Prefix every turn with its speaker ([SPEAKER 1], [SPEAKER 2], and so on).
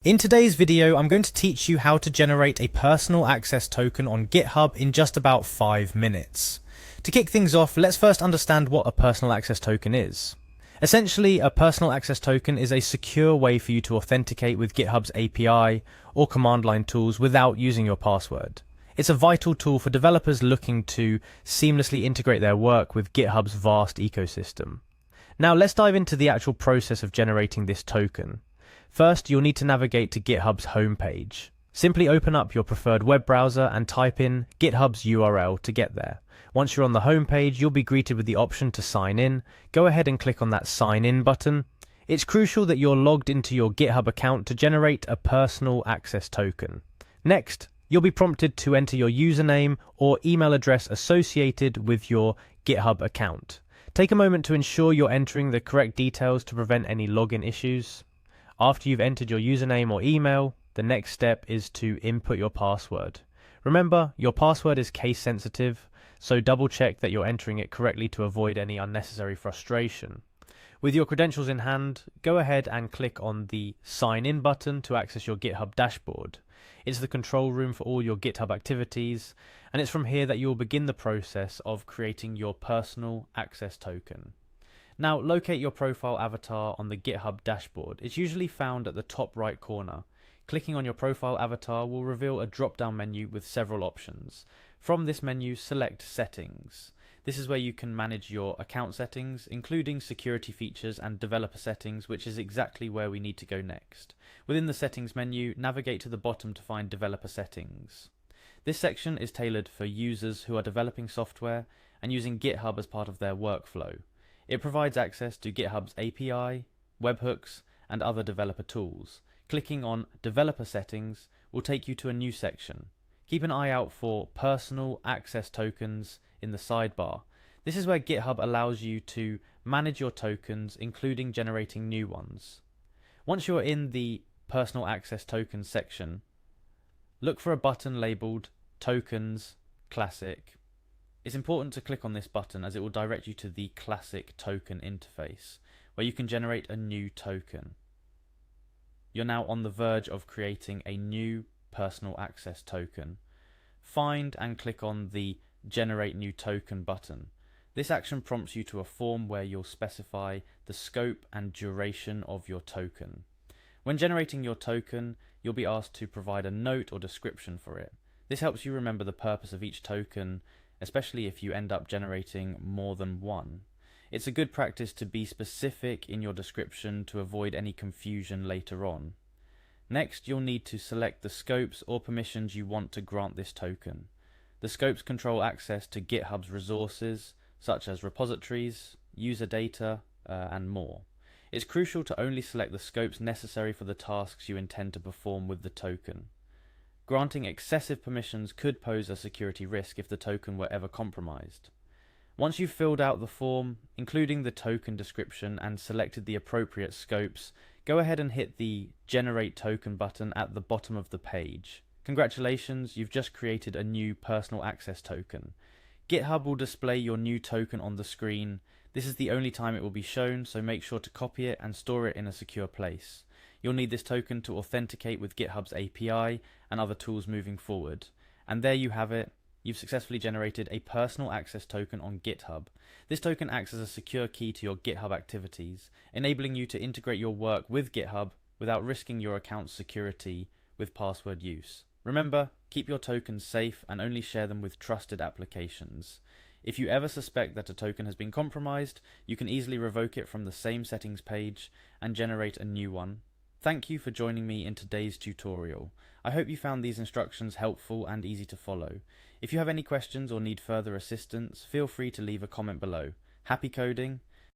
[SPEAKER 1] In today's video, I'm going to teach you how to generate a personal access token on GitHub in just about 5 minutes. To kick things off, let's first understand what a personal access token is. Essentially, a personal access token is a secure way for you to authenticate with GitHub's API or command line tools without using your password. It's a vital tool for developers looking to seamlessly integrate their work with GitHub's vast ecosystem. Now let's dive into the actual process of generating this token. First, you'll need to navigate to GitHub's homepage. Simply open up your preferred web browser and type in GitHub's URL to get there. Once you're on the homepage, you'll be greeted with the option to sign in. Go ahead and click on that sign in button. It's crucial that you're logged into your GitHub account to generate a personal access token. Next, you'll be prompted to enter your username or email address associated with your GitHub account. Take a moment to ensure you're entering the correct details to prevent any login issues. After you've entered your username or email, the next step is to input your password. Remember, your password is case sensitive, so double check that you're entering it correctly to avoid any unnecessary frustration. With your credentials in hand, go ahead and click on the Sign In button to access your GitHub dashboard. It's the control room for all your GitHub activities, and it's from here that you will begin the process of creating your personal access token. Now, locate your profile avatar on the GitHub dashboard. It's usually found at the top right corner. Clicking on your profile avatar will reveal a drop-down menu with several options. From this menu, select Settings. This is where you can manage your account settings, including security features and developer settings, which is exactly where we need to go next. Within the Settings menu, navigate to the bottom to find Developer Settings. This section is tailored for users who are developing software and using GitHub as part of their workflow. It provides access to GitHub's API, webhooks, and other developer tools. Clicking on Developer Settings will take you to a new section. Keep an eye out for Personal Access Tokens in the sidebar. This is where GitHub allows you to manage your tokens, including generating new ones. Once you're in the Personal Access Tokens section, look for a button labeled Tokens Classic. It's important to click on this button as it will direct you to the Classic Token interface, where you can generate a new token. You're now on the verge of creating a new personal access token. Find and click on the Generate New Token button. This action prompts you to a form where you'll specify the scope and duration of your token. When generating your token, you'll be asked to provide a note or description for it. This helps you remember the purpose of each token, especially if you end up generating more than one. It's a good practice to be specific in your description to avoid any confusion later on. Next, you'll need to select the scopes or permissions you want to grant this token. The scopes control access to GitHub's resources, such as repositories, user data, and more. It's crucial to only select the scopes necessary for the tasks you intend to perform with the token. Granting excessive permissions could pose a security risk if the token were ever compromised. Once you've filled out the form, including the token description and selected the appropriate scopes, go ahead and hit the Generate Token button at the bottom of the page. Congratulations, you've just created a new personal access token. GitHub will display your new token on the screen. This is the only time it will be shown, so make sure to copy it and store it in a secure place. You'll need this token to authenticate with GitHub's API and other tools moving forward. And there you have it. You've successfully generated a personal access token on GitHub. This token acts as a secure key to your GitHub activities, enabling you to integrate your work with GitHub without risking your account's security with password use. Remember, keep your tokens safe and only share them with trusted applications. If you ever suspect that a token has been compromised, you can easily revoke it from the same settings page and generate a new one. Thank you for joining me in today's tutorial. I hope you found these instructions helpful and easy to follow. If you have any questions or need further assistance, feel free to leave a comment below. Happy coding,